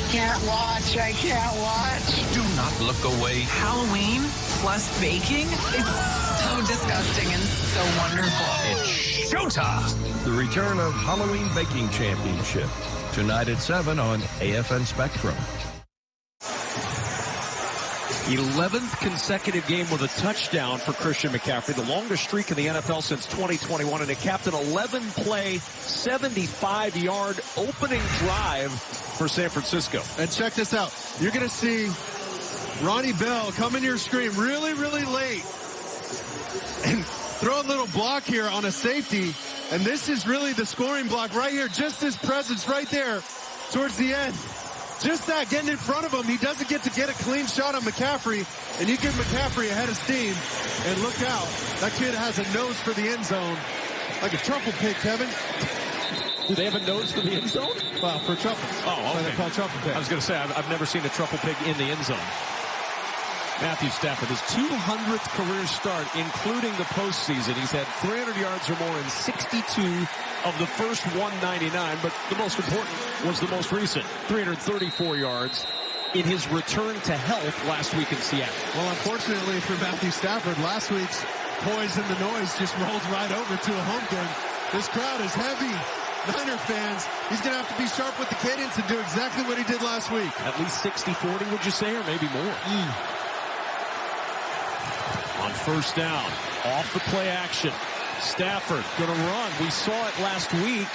can't watch. I can't watch. Do not look away. Halloween plus baking? It's so disgusting and so wonderful. It's showtime. The return of Halloween Baking Championship. Tonight at 7 on AFN Spectrum. 11th consecutive game with a touchdown for Christian McCaffrey, the longest streak in the NFL since 2021, and it capped an 11-play, 75-yard opening drive for San Francisco. And check this out. You're going to see Ronnie Bell come in your screen really, really late and throw a little block here on a safety. And this is really the scoring block right here. Just his presence right there towards the end. Just that, getting in front of him. He doesn't get to get a clean shot on McCaffrey. And you give McCaffrey a head of steam. And look out. That kid has a nose for the end zone. Like a truffle pig, Kevin. Do they have a nose for the end zone? Well, for truffles. Oh, okay. They're called truffle pigs. I was going to say, I've never seen a truffle pig in the end zone. Matthew Stafford, his 200th career start, including the postseason. He's had 300 yards or more in 62 of the first 199, but the most important was the most recent, 334 yards in his return to health last week in Seattle. Well, unfortunately for Matthew Stafford, last week's poise and the noise just rolls right over to a home game. This crowd is heavy. Niner fans, he's going to have to be sharp with the cadence and do exactly what he did last week. At least 60-40, would you say, or maybe more? On first down, off the play action. Stafford going to run. We saw it last week.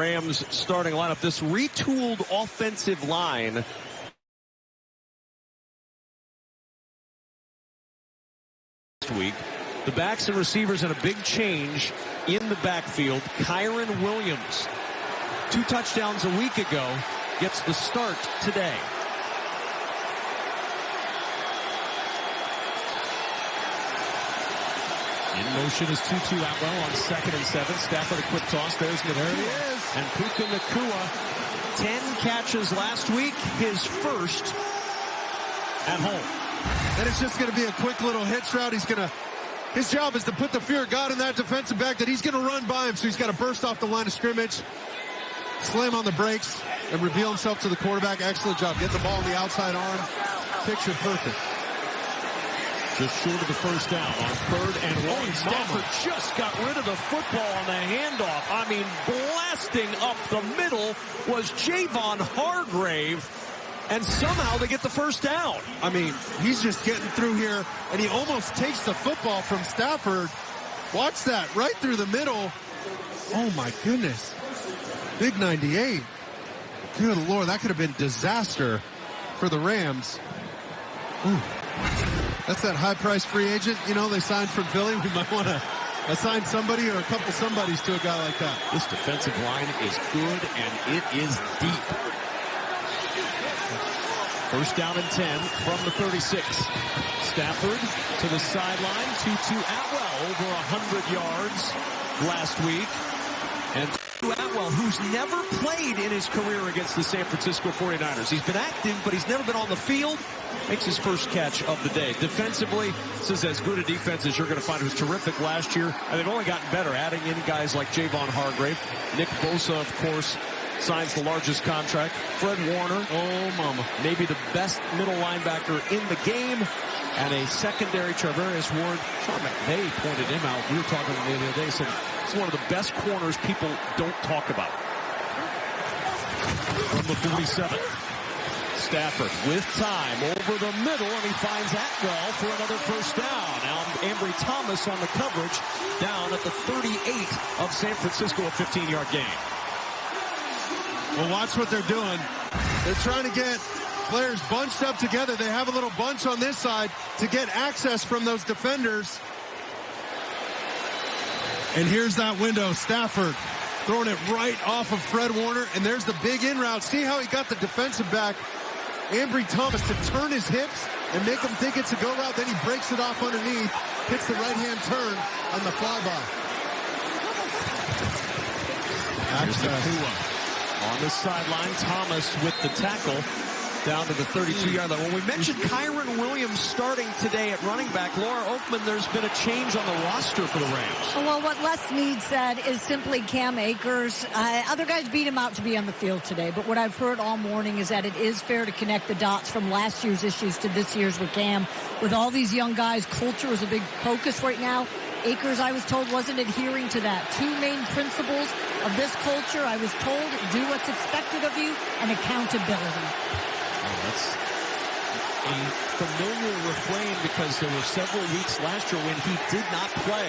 Rams starting lineup. This retooled offensive line this week. The backs and receivers and a big change in the backfield. Kyren Williams, 2 touchdowns a week ago, gets the start today. In motion is Tutu Atwell on 2nd and 7. Stafford a quick toss. There's Nakua. There he is. And Puka Nakua, 10 catches last week, his first at home. And it's just going to be a quick little hitch route. His job is to put the fear of God in that defensive back that he's going to run by him. So he's got to burst off the line of scrimmage, slam on the brakes, and reveal himself to the quarterback. Excellent job. Get the ball on the outside arm. Picture perfect. Just short of the first down on 3rd and 1. Stafford just got rid of the football on the handoff. I mean, blasting up the middle was Javon Hargrave. And somehow they get the first down. I mean, he's just getting through here, and he almost takes the football from Stafford. Watch that, right through the middle. Oh, my goodness. Big 98. Good Lord, that could have been disaster for the Rams. Ooh. That's that high-priced free agent, you know, they signed from Philly. We might want to assign somebody or a couple somebodies to a guy like that. This defensive line is good, and it is deep. First down and 10 from the 36. Stafford to the sideline. Tutu Atwell over 100 yards last week. And Tutu Atwell, who's never played in his career against the San Francisco 49ers. He's been active, but he's never been on the field. Makes his first catch of the day. Defensively, this is as good a defense as you're going to find. It was terrific last year, and they've only gotten better, adding in guys like Javon Hargrave. Nick Bosa, of course, signs the largest contract. Fred Warner, oh mama, maybe the best middle linebacker in the game. And a secondary, Charvarius Ward. Sean McVay pointed him out. We were talking the other day, said it's one of the best corners people don't talk about. From the 47. Stafford with time over the middle, and he finds Atwell for another first down. Now Ambry Thomas on the coverage down at the 38 of San Francisco, a 15-yard gain. Well, watch what they're doing. They're trying to get players bunched up together. They have a little bunch on this side to get access from those defenders. And here's that window. Stafford throwing it right off of Fred Warner. And there's the big in route. See how he got the defensive back, Ambry Thomas, to turn his hips and make him think it's a go route. Then he breaks it off underneath, hits the right-hand turn on the flyby. Here's Nakua on the sideline. Thomas with the tackle. down to the 32-yard line. When we mentioned Kyron Williams starting today at running back, Laura Oakman, there's been a change on the roster for the Rams. Well, what Les Snead said is simply Cam Akers. Other guys beat him out to be on the field today, but what I've heard all morning is that it is fair to connect the dots from last year's issues to this year's with Cam. With all these young guys, culture is a big focus right now. Akers, I was told, wasn't adhering to that. Two main principles of this culture, I was told, do what's expected of you and accountability. That's a familiar refrain because there were several weeks last year when he did not play.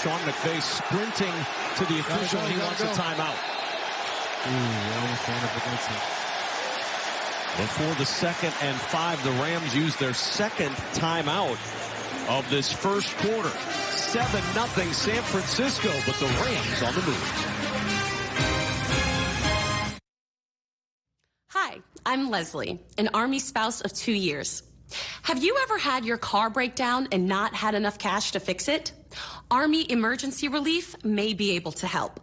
Sean McVay sprinting to the official. He wants a timeout. Before the 2nd and 5, the Rams used their second timeout of this first quarter. 7-0 San Francisco, but the Rams on the move. Hi, I'm Leslie, an Army spouse of 2 years. Have you ever had your car break down and not had enough cash to fix it? Army Emergency Relief may be able to help.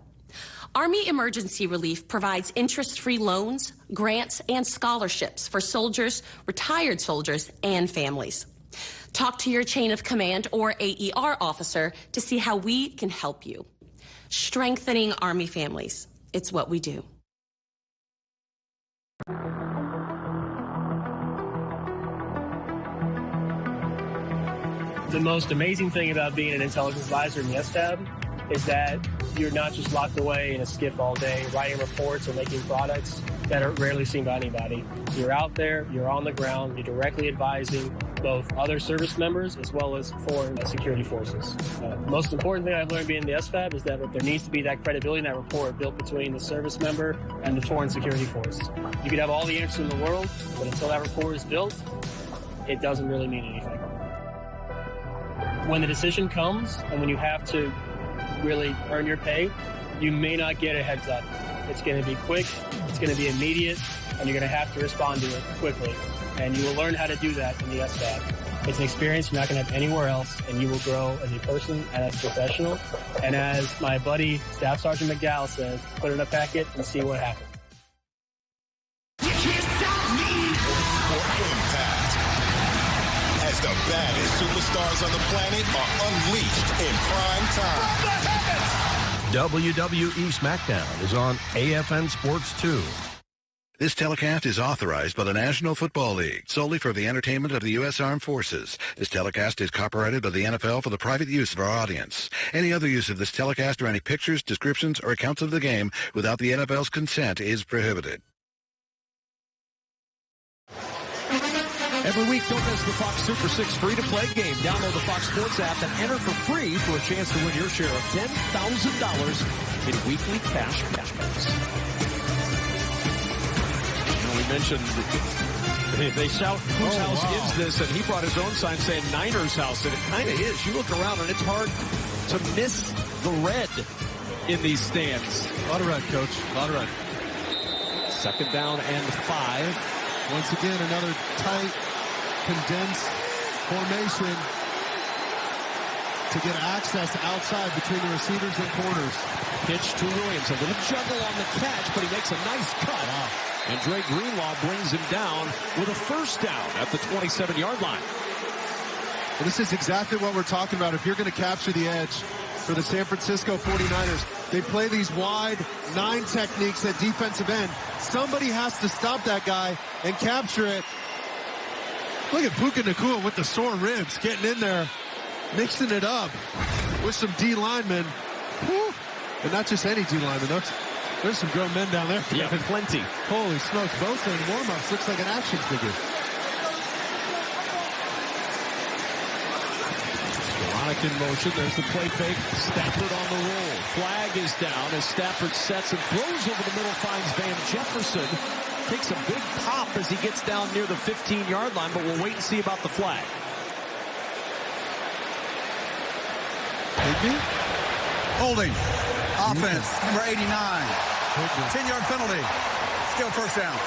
Army Emergency Relief provides interest-free loans, grants, and scholarships for soldiers, retired soldiers, and families. Talk to your chain of command or AER officer to see how we can help you. Strengthening Army families. It's what we do. The most amazing thing about being an intelligence advisor in the SFAB is that you're not just locked away in a SCIF all day writing reports or making products that are rarely seen by anybody. You're out there, you're on the ground, you're directly advising both other service members as well as foreign security forces. The most important thing I've learned being in the SFAB is that there needs to be that credibility and that rapport built between the service member and the foreign security force. You could have all the answers in the world, but until that rapport is built, it doesn't really mean anything. When the decision comes and when you have to really earn your pay, you may not get a heads up. It's going to be quick, it's going to be immediate, and you're going to have to respond to it quickly. And you will learn how to do that in the SFAB. It's an experience you're not going to have anywhere else, and you will grow as a person and as a professional. And as my buddy, Staff Sergeant McDowell says, put it in a packet and see what happens. As the baddest superstars on the planet are unleashed in prime time. WWE SmackDown is on AFN Sports 2. This telecast is authorized by the National Football League solely for the entertainment of the U.S. Armed Forces. This telecast is copyrighted by the NFL for the private use of our audience. Any other use of this telecast or any pictures, descriptions, or accounts of the game without the NFL's consent is prohibited. Every week, don't miss the Fox Super 6 free-to-play game. Download the Fox Sports app and enter for free for a chance to win your share of $10,000 in weekly cash packs. We mentioned they shout whose house is this, and he brought his own sign saying Niners house, and it kind of is. You look around, and it's hard to miss the red in these stands. A lot of red, Coach. A lot of red. 2nd down and 5. Once again, another tight, condensed formation to get access outside between the receivers and corners. Pitch to Williams. A little juggle on the catch, but he makes a nice cut. Wow. And Dre Greenlaw brings him down with a first down at the 27-yard line. Well, this is exactly what we're talking about. If you're going to capture the edge for the San Francisco 49ers, they play these wide 9 techniques at defensive end. Somebody has to stop that guy and capture it. Look at Puka Nacua with the sore ribs, getting in there, mixing it up with some D linemen. Whew. And not just any D linemen. There's some grown men down there. Yeah, plenty. Holy smokes. Bosa in warm-ups looks like an action figure. Skoranek in motion. There's the play fake. Stafford on the roll. Flag is down as Stafford sets and throws over the middle, finds Van Jefferson. Takes a big pop as he gets down near the 15-yard line, but we'll wait and see about the flag. Higby? Holding. Offense, number 89. 10-yard penalty. Still first down.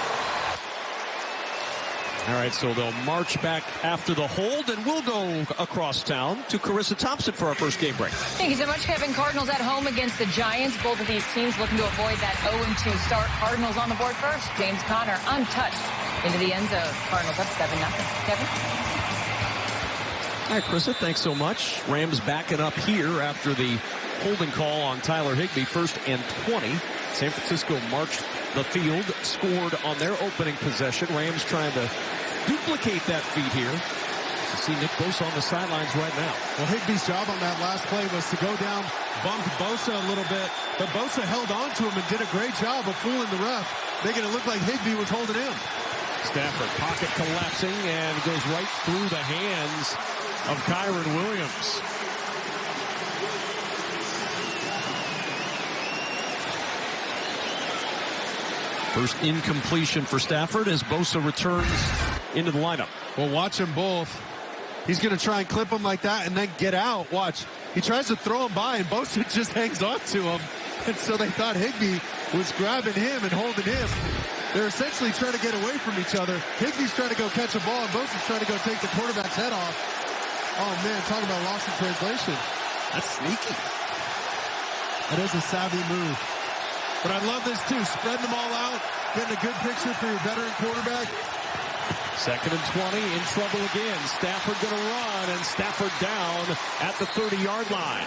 All right, so they'll march back after the hold, and we'll go across town to Carissa Thompson for our first game break. Thank you so much, Kevin. Cardinals at home against the Giants. Both of these teams looking to avoid that 0-2 start. Cardinals on the board first. James Conner untouched into the end zone. Cardinals up 7-0. Kevin? All right, Krista, thanks so much. Rams backing up here after the holding call on Tyler Higbee. 1st and 20. San Francisco marched the field, scored on their opening possession. Rams trying to duplicate that feat here. You see Nick Bosa on the sidelines right now. Well, Higbee's job on that last play was to go down, bump Bosa a little bit, but Bosa held on to him and did a great job of fooling the ref, making it look like Higbee was holding him. Stafford, pocket collapsing, and goes right through the hands of Kyren Williams. First incompletion for Stafford as Bosa returns into the lineup. Well, watch them both. He's going to try and clip him like that and then get out. Watch. He tries to throw him by, and Bosa just hangs on to him. And so they thought Higbee was grabbing him and holding him. They're essentially trying to get away from each other. Higbee's trying to go catch a ball, and Bosa's trying to go take the quarterback's head off. Oh, man, talking about lost in translation. That's sneaky. That is a savvy move. But I love this, too. Spreading them all out, getting a good picture for your veteran quarterback. 2nd and 20, in trouble again. Stafford going to run, and Stafford down at the 30-yard line.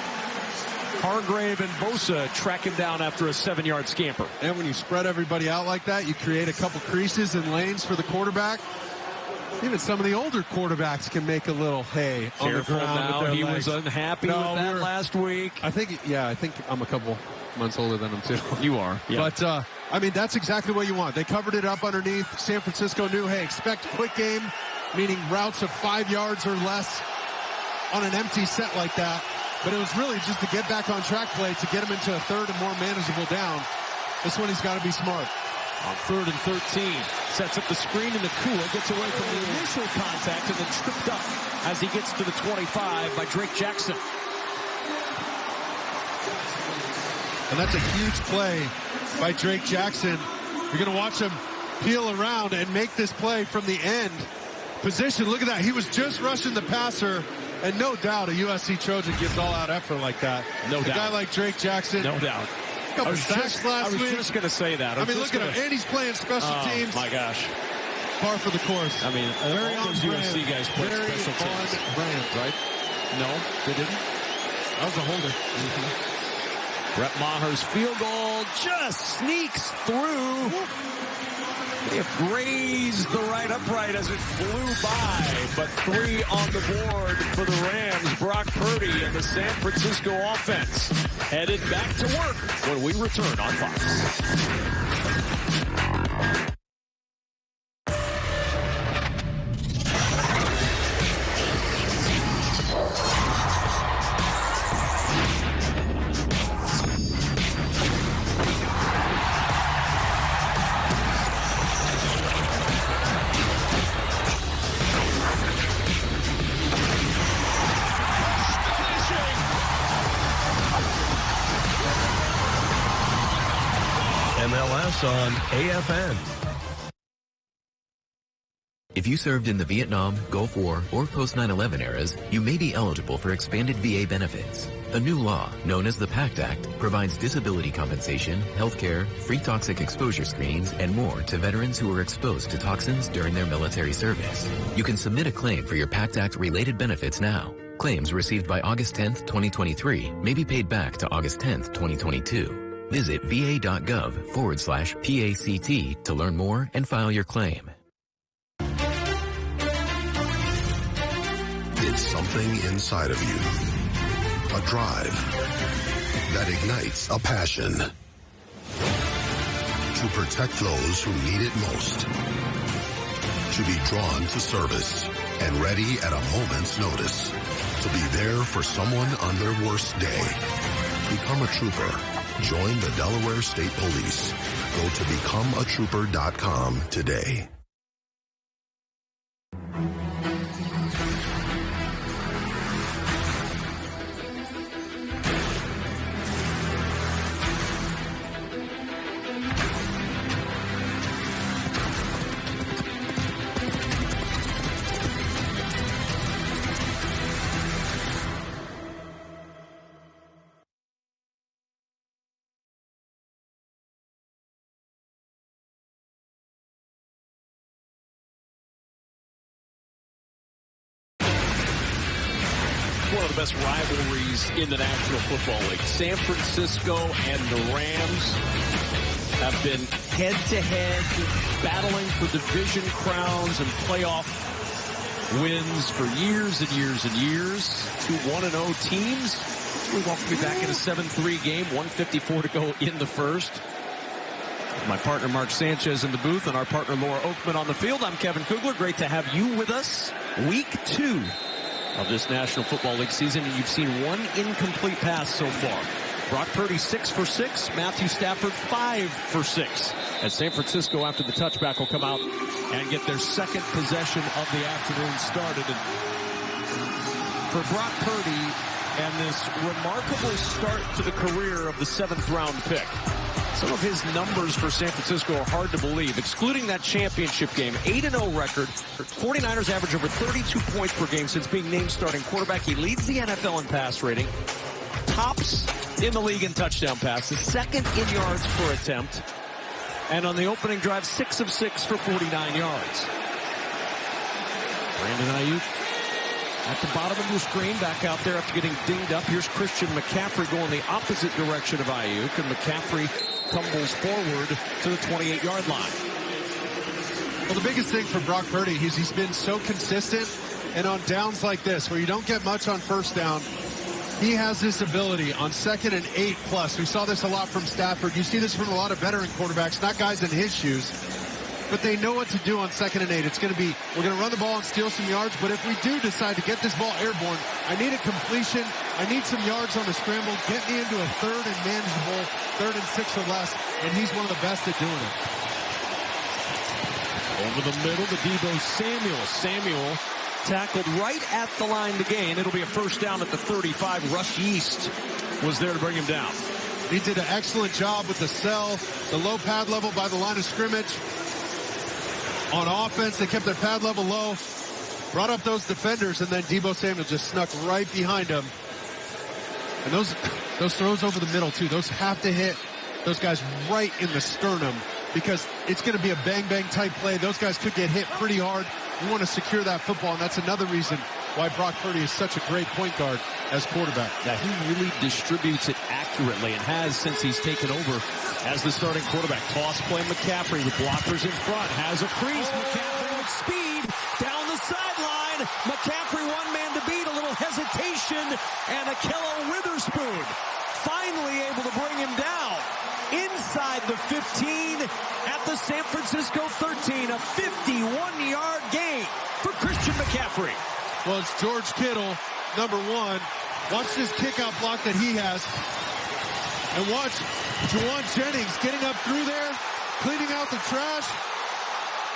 Hargrave and Bosa tracking down after a 7-yard scamper. And when you spread everybody out like that, you create a couple creases and lanes for the quarterback. Even some of the older quarterbacks can make a little hay on the ground now. with their He legs. was unhappy with that last week. I think I'm a couple months older than him, too. You are. Yeah. But, I mean, that's exactly what you want. They covered it up underneath. San Francisco knew, hey, expect quick game, meaning routes of 5 yards or less on an empty set like that. But it was really just to get back on track play to get him into a third and more manageable down. This one he's got to be smart. On 3rd and 13, sets up the screen, and Nakua gets away from the initial contact and then tripped up as he gets to the 25 by Drake Jackson. And that's a huge play by Drake Jackson. You're going to watch him peel around and make this play from the end position. Look at that. He was just rushing the passer, and no doubt a USC Trojan gives all-out effort like that. No doubt. A guy like Drake Jackson. No doubt. I was just going to say that. I mean, look at him. And he's playing special teams. My gosh. Par for the course. I mean, very all those USC guys play special teams. Brand, right? No, they didn't. That was a holder. Brett Maher's field goal just sneaks through. They have grazed the right upright as it flew by, but 3 on the board for the Rams. Brock Purdy and the San Francisco offense headed back to work when we return on Fox. MLS on AFN. If you served in the Vietnam, Gulf War, or post-9/11 eras, you may be eligible for expanded VA benefits. A new law, known as the PACT Act, provides disability compensation, health care, free toxic exposure screenings, and more to veterans who were exposed to toxins during their military service. You can submit a claim for your PACT Act-related benefits now. Claims received by August 10th, 2023 may be paid back to August 10th, 2022. Visit va.gov/PACT to learn more and file your claim. It's something inside of you. A drive that ignites a passion to protect those who need it most. To be drawn to service and ready at a moment's notice. To be there for someone on their worst day. Become a trooper. Join the Delaware State Police. Go to becomeatrooper.com today. of the best rivalries in the National Football League. San Francisco and the Rams have been head-to-head battling for division crowns and playoff wins for years and years and years. Two 1-0 teams. We welcome you back in a 7-3 game, 1:54 to go in the first. My partner Mark Sanchez in the booth and our partner Laura Oakman on the field. I'm Kevin Kugler. Great to have you with us. Week 2 of this National Football League season, and you've seen one incomplete pass so far. Brock Purdy 6 for 6. Matthew Stafford 5 for 6. As San Francisco, after the touchback, will come out and get their second possession of the afternoon started. And for Brock Purdy and this remarkable start to the career of the 7th round pick, some of his numbers for San Francisco are hard to believe. Excluding that championship game, 8-0 record. 49ers average over 32 points per game since being named starting quarterback. He leads the NFL in pass rating. Tops in the league in touchdown passes. Second in yards per attempt. And on the opening drive, 6 of 6 for 49 yards. Brandon Ayuk at the bottom of the screen, back out there after getting dinged up. Here's Christian McCaffrey going the opposite direction of Ayuk, and McCaffrey tumbles forward to the 28-yard line. Well, the biggest thing for Brock Purdy is he's been so consistent, and on downs like this, where you don't get much on first down, he has this ability on 2nd and 8+. We saw this a lot from Stafford. You see this from a lot of veteran quarterbacks, not guys in his shoes, but they know what to do on 2nd and 8. It's going to be, we're going to run the ball and steal some yards, but if we do decide to get this ball airborne, I need a completion. I need some yards on the scramble. Get me into a 3rd and manageable, 3rd and 6 or less, and he's one of the best at doing it. Over the middle to Deebo Samuel. Samuel tackled right at the line to gain. It'll be a first down at the 35. Russ Yeast was there to bring him down. He did an excellent job with the sell, the low pad level by the line of scrimmage. On offense, they kept their pad level low, brought up those defenders, and then Deebo Samuel just snuck right behind him. And those throws over the middle, too, those have to hit those guys right in the sternum, because it's going to be a bang-bang type play. Those guys could get hit pretty hard. You want to secure that football, and that's another reason why Brock Purdy is such a great point guard as quarterback. Yeah, he really distributes it accurately and has since he's taken over as the starting quarterback. Toss play McCaffrey with blockers in front. Has a crease. McCaffrey with speed down the sideline. McCaffrey one man to beat. A little hesitation, and Ahkello Witherspoon finally able to bring him down inside the 15 at the San Francisco 13. A 51-yard gain for Christian McCaffrey. Well, it's George Kittle, number 1. Watch this kickout block that he has. And watch Juwan Jennings getting up through there, cleaning out the trash.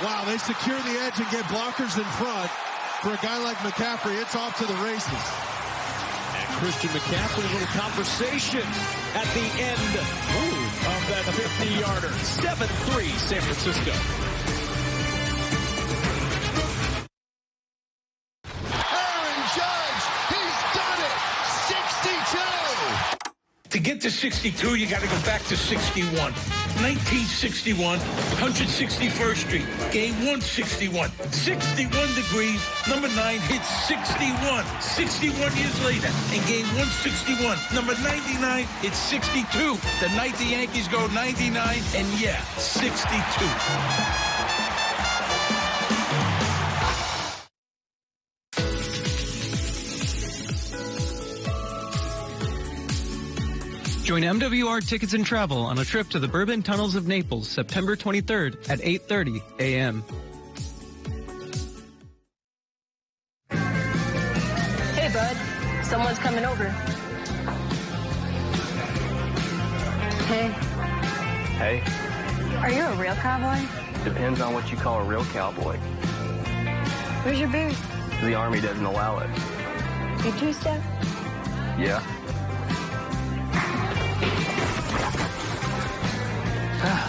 Wow, they secure the edge and get blockers in front. For a guy like McCaffrey, it's off to the races. And Christian McCaffrey, a little conversation at the end of that 50-yarder. 7-3 San Francisco. To get to 62, you got to go back to 61. 1961, 161st Street, game 161. 61 degrees, number 9 hits 61. 61 years later, in game 161, number 99 hits 62. The night the Yankees go 99, and yeah, 62. Join MWR Tickets and Travel on a trip to the Bourbon Tunnels of Naples, September 23rd at 8:30 a.m. Hey, bud. Someone's coming over. Hey. Hey. Are you a real cowboy? Depends on what you call a real cowboy. Where's your beard? The Army doesn't allow it. You two-step? Yeah.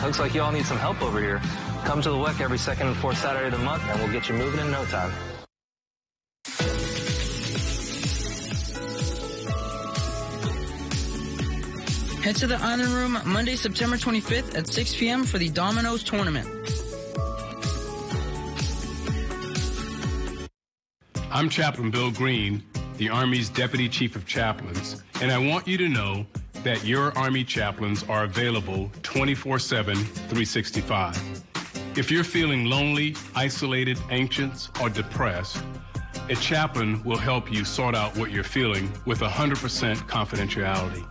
Looks like you all need some help over here. Come to the WEC every second and fourth Saturday of the month, and we'll get you moving in no time. Head to the Island Room Monday, September 25th at 6 p.m. for the Domino's Tournament. I'm Chaplain Bill Green, the Army's Deputy Chief of Chaplains, and I want you to know that your Army chaplains are available 24/7, 365. If you're feeling lonely, isolated, anxious, or depressed, a chaplain will help you sort out what you're feeling with 100% confidentiality.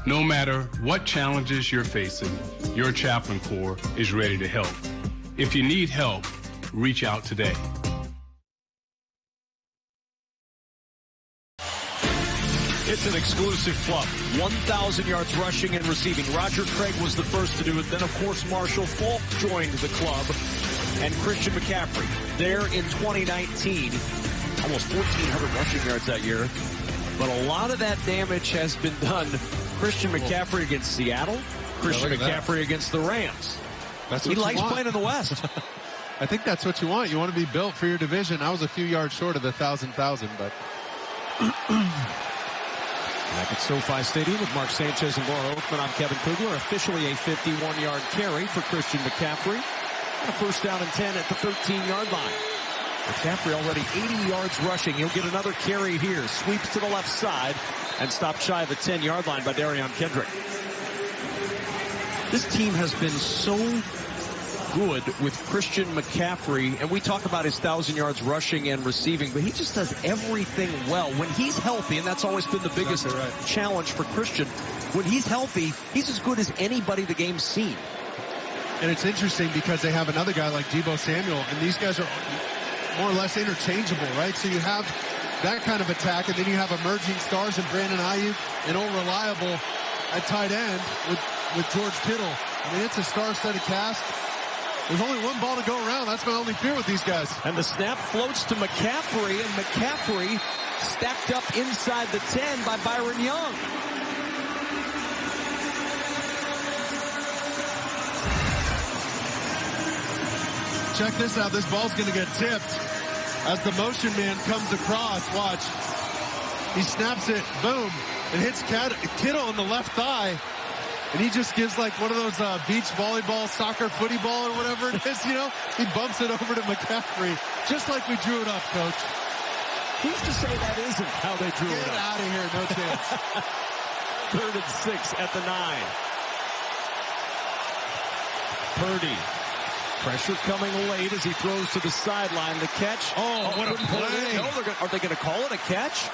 No matter what challenges you're facing, your chaplain corps is ready to help. If you need help, reach out today. It's an exclusive club. 1,000 yards rushing and receiving. Roger Craig was the first to do it. Then, of course, Marshall Faulk joined the club. And Christian McCaffrey there in 2019. Almost 1,400 rushing yards that year. But a lot of that damage has been done. Christian McCaffrey against Seattle. Christian McCaffrey against the Rams. He likes playing in the West. I think that's what you want. You want to be built for your division. I was a few yards short of the 1,000, but... Back at SoFi Stadium with Mark Sanchez and Laura Oakman. I'm Kevin Kugler. Officially a 51-yard carry for Christian McCaffrey. And a first down and 10 at the 13-yard line. McCaffrey already 80 yards rushing. He'll get another carry here. Sweeps to the left side and stopped shy of the 10-yard line by Darion Kendrick. This team has been so good with Christian McCaffrey, and we talk about his 1,000 yards rushing and receiving, but he just does everything well. When he's healthy, and that's always been the biggest challenge for Christian, when he's healthy, he's as good as anybody the game's seen. And it's interesting because they have another guy like Deebo Samuel, and these guys are more or less interchangeable, right? So you have that kind of attack, and then you have emerging stars in Brandon Ayuk and old reliable at tight end with George Kittle. I mean, it's a star-studded cast. There's only one ball to go around. That's my only fear with these guys. And the snap floats to McCaffrey, and McCaffrey stacked up inside the 10 by Byron Young. Check this out. This ball's going to get tipped as the motion man comes across. Watch. He snaps it. Boom. It hits Kittle on the left thigh. And he just gives like one of those beach volleyball, soccer, footy ball or whatever it is, you know. He bumps it over to McCaffrey, just like we drew it up, Coach. Who's to say that isn't how they drew it up? Get out of here, no chance. 3rd and 6 at the 9. Purdy. Pressure coming late as he throws to the sideline. The catch. Oh, what a play. No, are they going to call it a catch?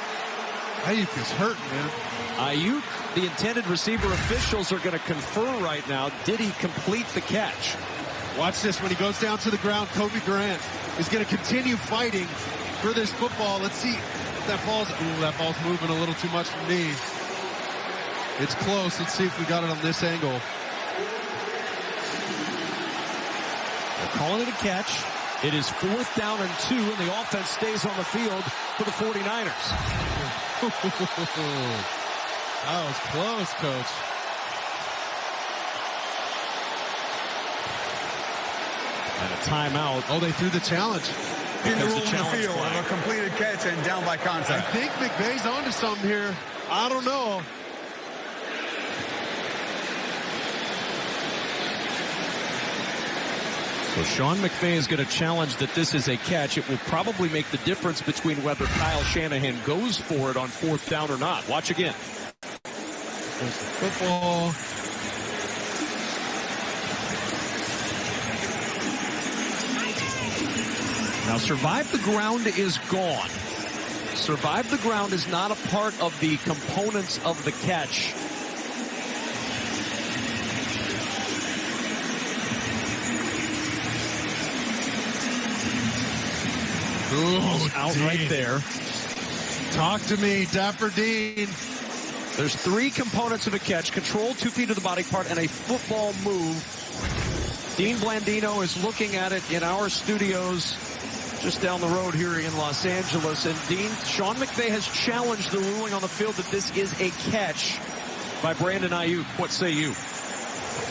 Ayuk is hurt, man. Ayuk, the intended receiver officials are going to confer right now. Did he complete the catch? Watch this. When he goes down to the ground, Kobe Durant is going to continue fighting for this football. Let's see. That ball's moving a little too much for me. It's close. Let's see if we got it on this angle. They're calling it a catch. It is 4th down and 2, and the offense stays on the field for the 49ers. That was close, Coach. And a timeout. Oh, they threw the challenge. In the rule in the field of a completed catch and down by contact. I think McVay's onto something here. I don't know. So Sean McVay is going to challenge that this is a catch. It will probably make the difference between whether Kyle Shanahan goes for it on 4th down or not. Watch again. There's the football. Now, Survive the Ground is gone. Survive the Ground is not a part of the components of the catch. Ooh, out right there. Talk to me, Dapper Dean. There's 3 components of a catch: control, 2 feet of the body part, and a football move. Dean Blandino is looking at it in our studios just down the road here in Los Angeles. And Dean, Sean McVay has challenged the ruling on the field that this is a catch by Brandon Ayuk. What say you?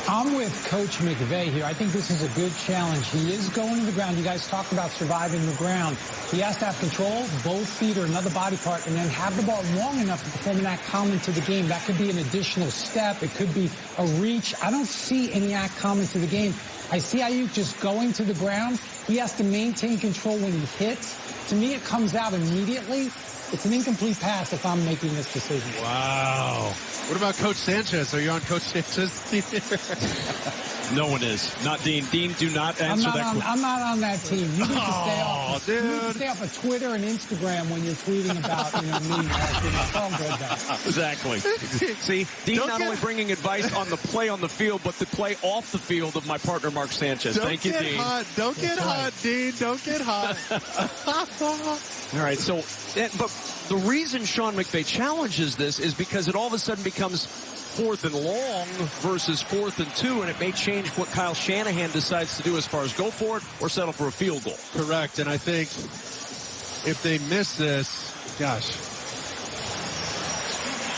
I'm with Coach McVay here. I think this is a good challenge. He is going to the ground. You guys talk about surviving the ground. He has to have control, both feet or another body part, and then have the ball long enough to perform an act common to the game. That could be an additional step. It could be a reach. I don't see any act common to the game. I see Ayuk just going to the ground. He has to maintain control when he hits. To me, it comes out immediately. It's an incomplete pass if I'm making this decision. Wow. What about Coach Sanchez? Are you on Coach Sanchez's team? No one is. Not Dean. Dean, do not answer that question. I'm not on that team. You need to stay off. Dude. You need to stay off of Twitter and Instagram when you're tweeting about, me. It's all good, though. Exactly. See, Dean only bringing advice on the play on the field, but the play off the field of my partner, Mark Sanchez. Thank you, Dean. Don't get hot, Dean. Don't get hot. All right, so, but the reason Sean McVay challenges this is because it all of a sudden becomes 4th and long versus 4th and 2, and it may change what Kyle Shanahan decides to do as far as go for it or settle for a field goal. Correct, and I think if they miss this, gosh,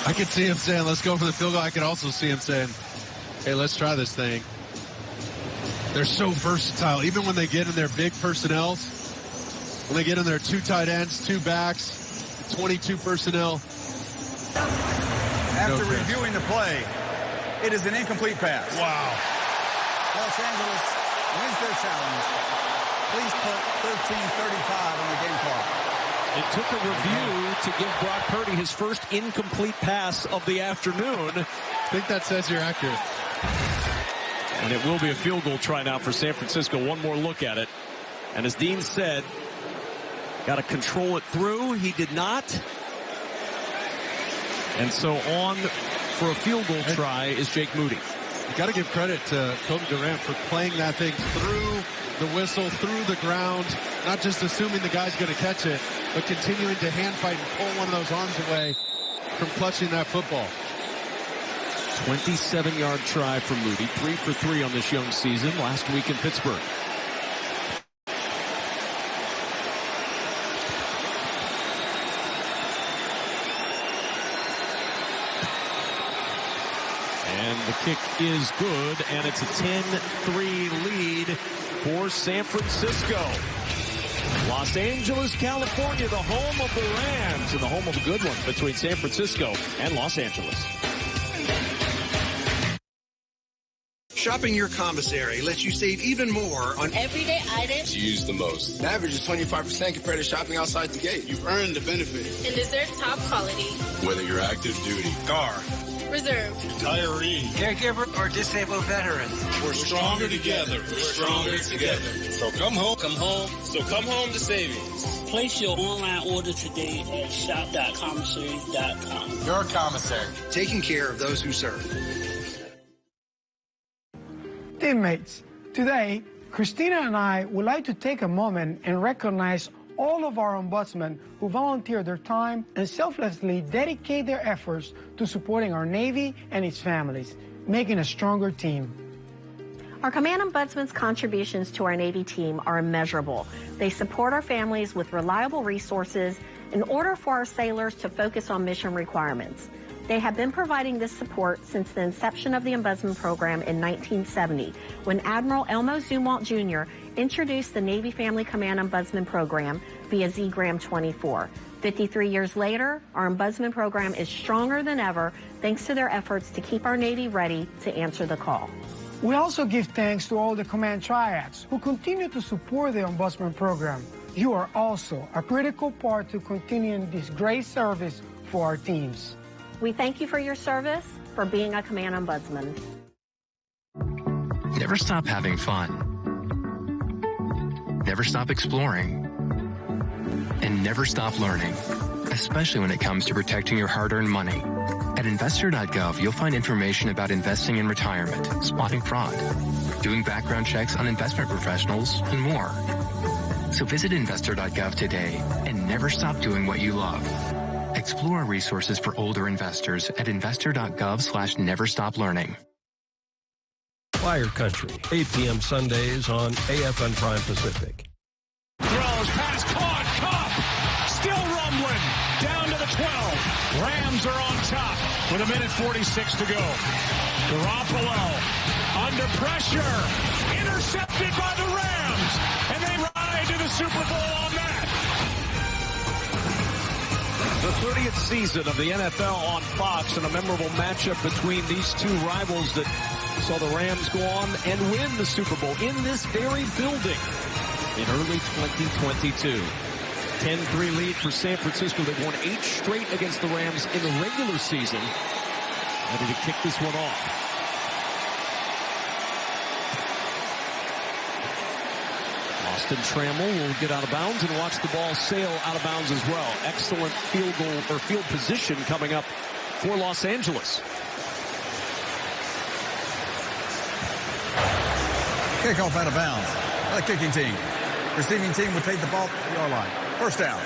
I could see him saying, let's go for the field goal. I could also see him saying, hey, let's try this thing. They're so versatile. Even when they get in their big personnels, when they get in their 2 tight ends, 2 backs, 22 personnel. After reviewing the play, it is an incomplete pass. Wow. Los Angeles wins their challenge. Please put 13:35 on the game clock. It took a review to give Brock Purdy his first incomplete pass of the afternoon. I think that says you're accurate. And it will be a field goal try now for San Francisco. One more look at it. And as Dean said, got to control it through. He did not. And so on for a field goal try is Jake Moody. You got to give credit to Cody Durant for playing that thing through the whistle, through the ground, not just assuming the guy's going to catch it, but continuing to hand fight and pull one of those arms away from clutching that football. 27-yard try for Moody, 3 for 3 on this young season last week in Pittsburgh. And the kick is good, and it's a 10-3 lead for San Francisco. Los Angeles, California, the home of the Rams, and the home of a good one between San Francisco and Los Angeles. Shopping your commissary lets you save even more on everyday items you use the most. The average is 25% compared to shopping outside the gate. You've earned the benefit. And deserve top quality. Whether you're active duty, car, reserve, retiree, caregiver, or disabled veteran. We're stronger together. We're stronger together. So come home. So come home to savings. Place your online order today at shop.commissary.com. Your commissary, taking care of those who serve. Teammates, today, Christina and I would like to take a moment and recognize all of our ombudsmen who volunteer their time and selflessly dedicate their efforts to supporting our Navy and its families, making a stronger team. Our Command Ombudsman's contributions to our Navy team are immeasurable. They support our families with reliable resources in order for our sailors to focus on mission requirements. They have been providing this support since the inception of the Ombudsman Program in 1970, when Admiral Elmo Zumwalt Jr. introduced the Navy Family Command Ombudsman Program via Z-Gram 24. 53 years later, our Ombudsman Program is stronger than ever thanks to their efforts to keep our Navy ready to answer the call. We also give thanks to all the Command Triads who continue to support the Ombudsman Program. You are also a critical part to continuing this great service for our teams. We thank you for your service, for being a Command Ombudsman. Never stop having fun. Never stop exploring. And never stop learning, especially when it comes to protecting your hard-earned money. At investor.gov, you'll find information about investing in retirement, spotting fraud, doing background checks on investment professionals, and more. So visit investor.gov today and never stop doing what you love. Explore resources for older investors at investor.gov/neverstoplearning. Fire Country, 8 p.m. Sundays on AFN Prime Pacific. Throws, pass, caught, still rumbling, down to the 12. Rams are on top with 1:46 to go. Garoppolo under pressure, intercepted by the Rams, and they ride to the Super Bowl on that. The 30th season of the NFL on Fox, and a memorable matchup between these two rivals that saw the Rams go on and win the Super Bowl in this very building in early 2022. 10-3 lead for San Francisco. They've won 8 straight against the Rams in the regular season. Ready to kick this one off. Austin Trammell will get out of bounds and watch the ball sail out of bounds as well. Excellent field goal or field position coming up for Los Angeles. Kickoff out of bounds. The kicking team. Receiving team will take the ball to the yard line. First down.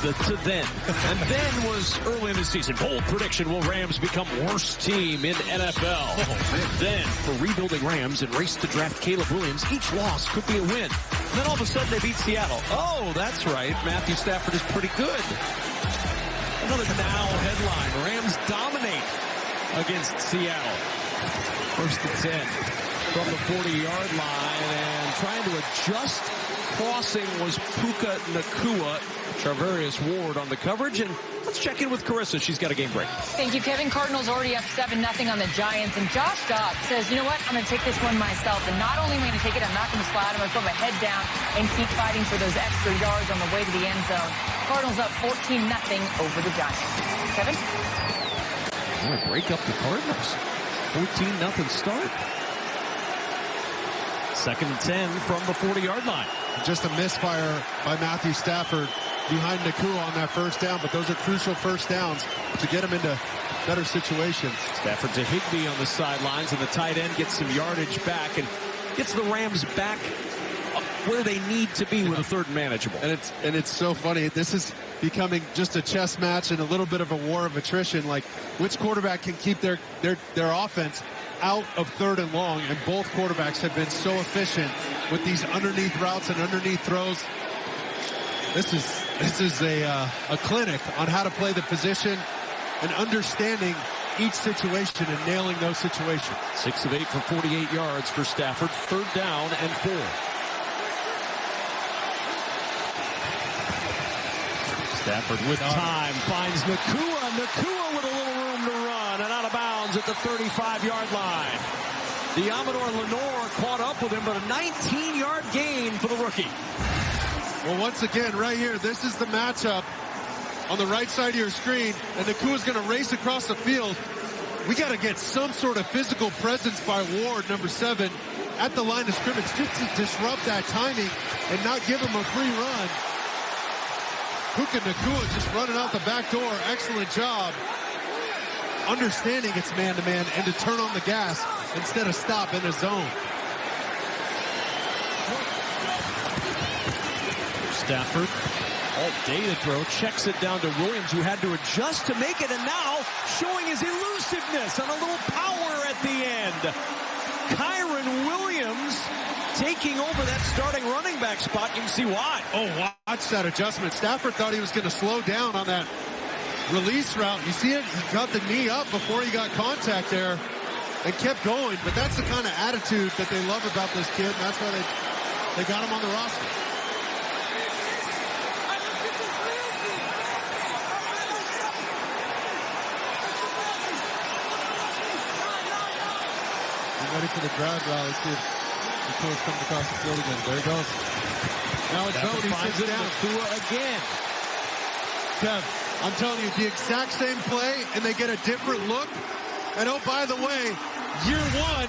To then. And then was early in the season. Bold prediction, will Rams become worst team in NFL? Then, for rebuilding Rams and race to draft Caleb Williams, each loss could be a win. And then all of a sudden they beat Seattle. Oh, that's right. Matthew Stafford is pretty good. Another now headline. Rams dominate against Seattle. First and 10 from the 40-yard line. And trying to adjust. Crossing was Puka Nacua. Charvarius Ward on the coverage, and let's check in with Carissa. She's got a game break. Thank you, Kevin. Cardinals already up 7-0 on the Giants, and Josh Dobbs says, you know what, I'm going to take this one myself, and not only am I going to take it, I'm not going to slide, I'm going to put my head down and keep fighting for those extra yards on the way to the end zone. Cardinals up 14-0 over the Giants. Kevin? I'm going to break up the Cardinals. 14-0 start. Second and 10 from the 40-yard line. Just a misfire by Matthew Stafford behind Nacua on that first down, but those are crucial first downs to get him into better situations. Stafford to Higbee on the sidelines, and the tight end gets some yardage back and gets the Rams back where they need to be with a third and manageable. And it's so funny. This is becoming just a chess match and a little bit of a war of attrition. Like, which quarterback can keep their offense out of third and long, and both quarterbacks have been so efficient with these underneath routes and underneath throws. This is a clinic on how to play the position and understanding each situation and nailing those situations. 6 of 8 for 48 yards for Stafford. Third down and 4. Stafford with time finds Nacua. Nacua with a little room to run and out of bounds at the 35-yard line. The Amador Lenore caught up with him, but a 19-yard gain for the rookie. Well, once again, right here, this is the matchup on the right side of your screen, and Nakua's going to race across the field. We got to get some sort of physical presence by Ward, number 7, at the line of scrimmage just to disrupt that timing and not give him a free run. Puka Nacua just running out the back door. Excellent job understanding it's man-to-man and to turn on the gas instead of stop in the zone. Stafford, all day to throw, checks it down to Williams, who had to adjust to make it, and now showing his elusiveness and a little power at the end. Kyren Williams taking over that starting running back spot. You can see why. Oh, watch that adjustment. Stafford thought he was going to slow down on that release route. You see it? He got the knee up before he got contact there and kept going. But that's the kind of attitude that they love about this kid, and that's why they got him on the roster. Ready for the drag route. Let's see if Nakua's coming across the field again. There he goes. Now it's Zone. He sits down. Nakua again. Kev, I'm telling you, the exact same play, and they get a different look. And oh, by the way, year one,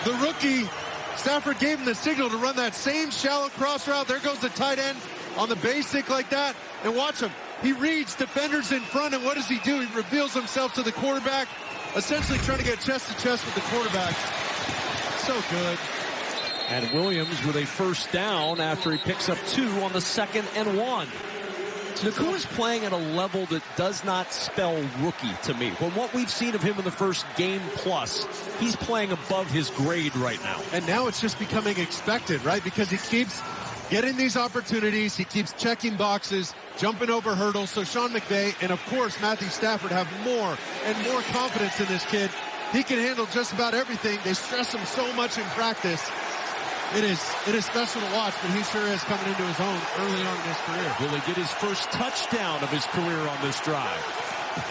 the rookie, Stafford gave him the signal to run that same shallow cross route. There goes the tight end on the basic like that. And watch him. He reads defenders in front, and what does he do? He reveals himself to the quarterback, essentially trying to get chest to chest with the quarterback. So good. And Williams with a first down after he picks up 2 on the 2nd and 1. Nakua's playing at a level that does not spell rookie to me. From what we've seen of him in the first game plus, he's playing above his grade right now. And now it's just becoming expected, right? Because he keeps getting these opportunities. He keeps checking boxes, jumping over hurdles. So Sean McVay and, of course, Matthew Stafford have more and more confidence in this kid. He can handle just about everything. They stress him so much in practice. It is special to watch, but he sure is coming into his own early on in his career. Will he get his first touchdown of his career on this drive?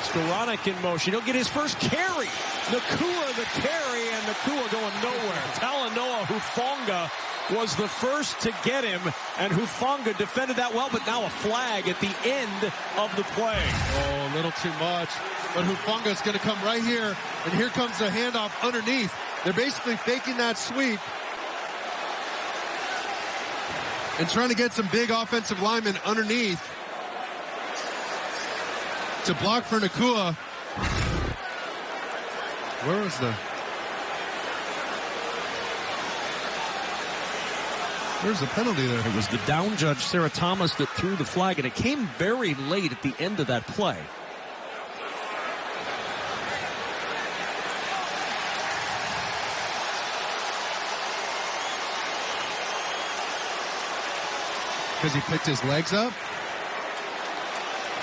Skoranek in motion. He'll get his first carry. Nacua the carry, and Nacua going nowhere. Talanoa Hufanga was the first to get him, and Hufanga defended that well, but now a flag at the end of the play. Oh, a little too much. But Hufanga's going to come right here, and here comes the handoff underneath. They're basically faking that sweep and trying to get some big offensive linemen underneath to block for Nacua. Where was Where's the penalty there? It was the down judge, Sarah Thomas, that threw the flag, and it came very late at the end of that play. Because he picked his legs up?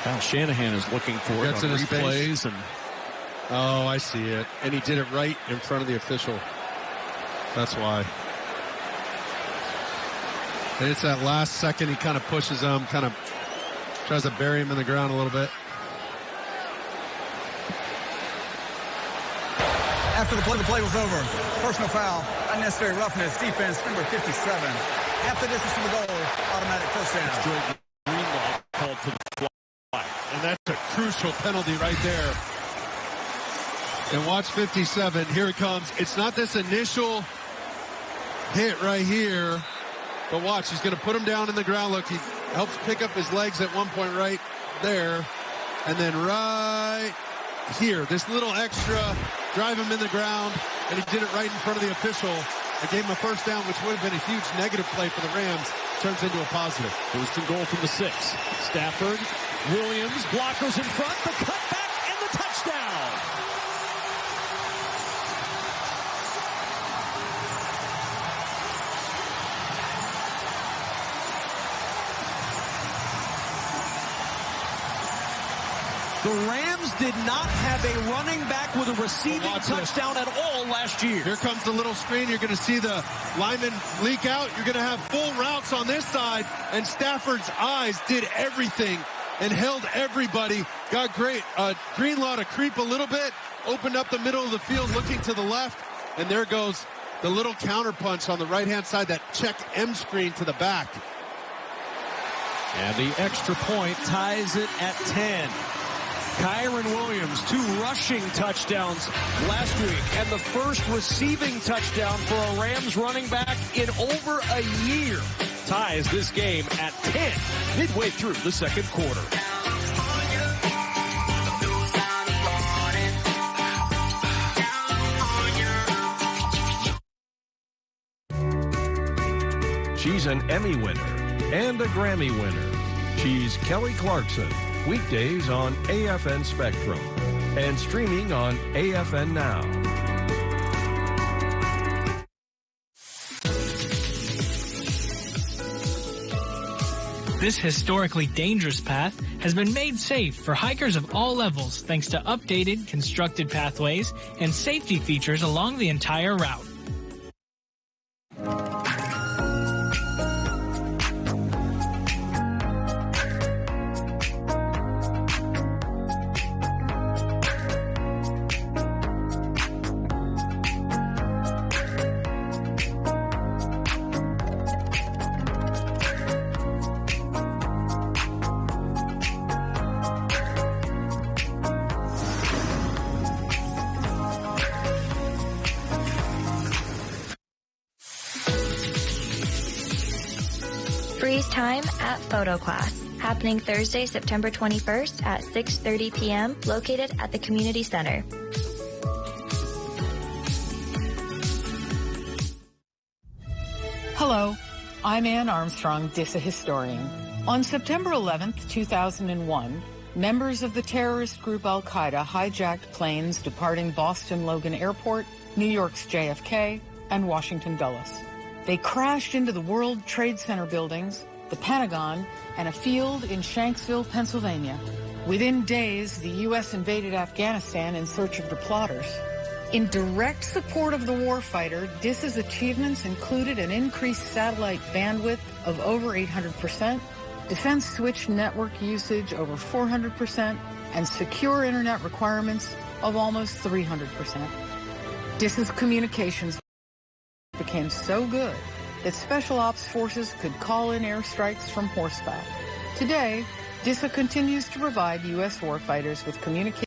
Kyle Shanahan is looking for it on replays. And oh, I see it. And he did it right in front of the official. That's why. And it's that last second he kind of pushes him, kind of tries to bury him in the ground a little bit. After the play was over, personal foul, unnecessary roughness, defense, number 57. After this is to the goal, automatic first down. Jordan Greenlaw called for the flag. And that's a crucial penalty right there. And watch 57. Here it comes. It's not this initial hit right here. But watch, he's going to put him down in the ground. Look, he helps pick up his legs at one point right there. And then right here, this little extra, drive him in the ground. And he did it right in front of the official. It gave him a first down, which would have been a huge negative play for the Rams. Turns into a positive. Houston goal from the 6. Stafford, Williams, blockers in front, the cutback, and the touchdown. The Rams did not have a running back with a receiving touchdown at all last year. Here comes the little screen. You're going to see the linemen leak out. You're going to have full routes on this side. And Stafford's eyes did everything and held everybody. Got great. Greenlaw to creep a little bit. Opened up the middle of the field looking to the left. And there goes the little counter punch on the right-hand side. That check M screen to the back. And the extra point ties it at 10. Kyron Williams, 2 rushing touchdowns last week, and the first receiving touchdown for a Rams running back in over a year. Ties this game at 10, midway through the second quarter. She's an Emmy winner and a Grammy winner. She's Kelly Clarkson. Weekdays on AFN Spectrum and streaming on AFN Now. This historically dangerous path has been made safe for hikers of all levels thanks to updated, constructed pathways and safety features along the entire route. Freeze time at Photo Class, happening Thursday, September 21st at 6:30 p.m., located at the Community Center. Hello, I'm Ann Armstrong, DISA historian. On September 11th, 2001, members of the terrorist group Al-Qaeda hijacked planes departing Boston Logan Airport, New York's JFK, and Washington Dulles. They crashed into the World Trade Center buildings, the Pentagon, and a field in Shanksville, Pennsylvania. Within days, the U.S. invaded Afghanistan in search of the plotters. In direct support of the warfighter, DISA's achievements included an increased satellite bandwidth of over 800%, defense switch network usage over 400%, and secure internet requirements of almost 300%. DISA's communications became so good that special ops forces could call in airstrikes from horseback. Today, DISA continues to provide U.S. warfighters with communication.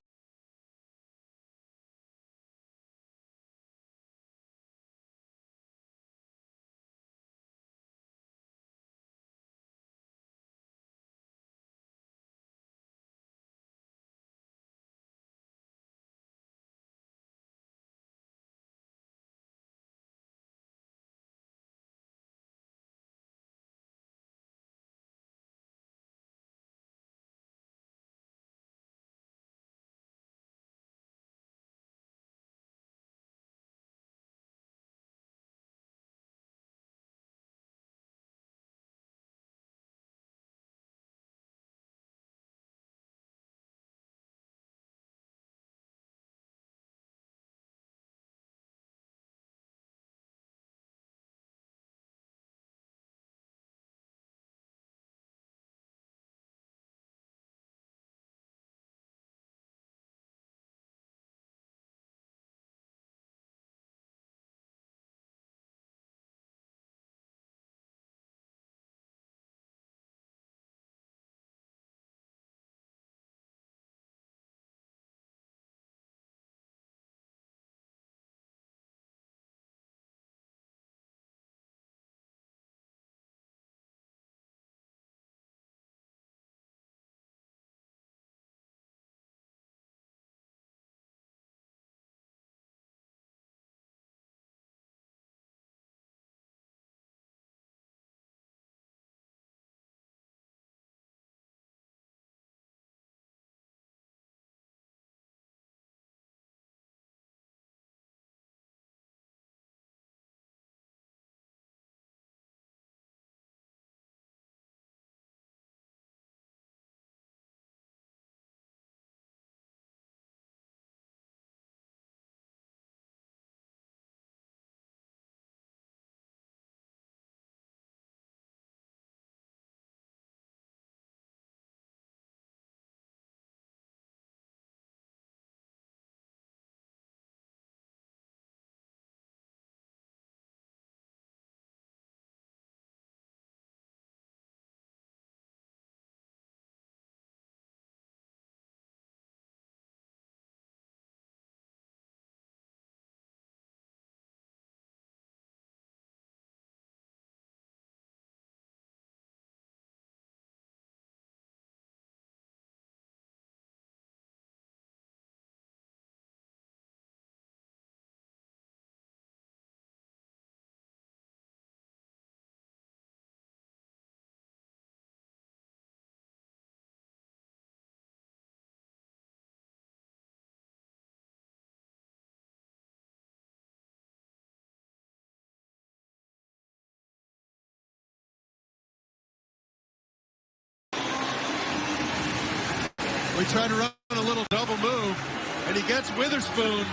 We try to run a little double move, and he gets Witherspoon.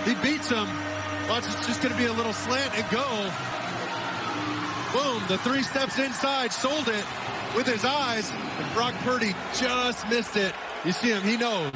He beats him. Watch, it's just going to be a little slant and go. Boom, the 3 steps inside, sold it with his eyes, and Brock Purdy just missed it. You see him, he knows.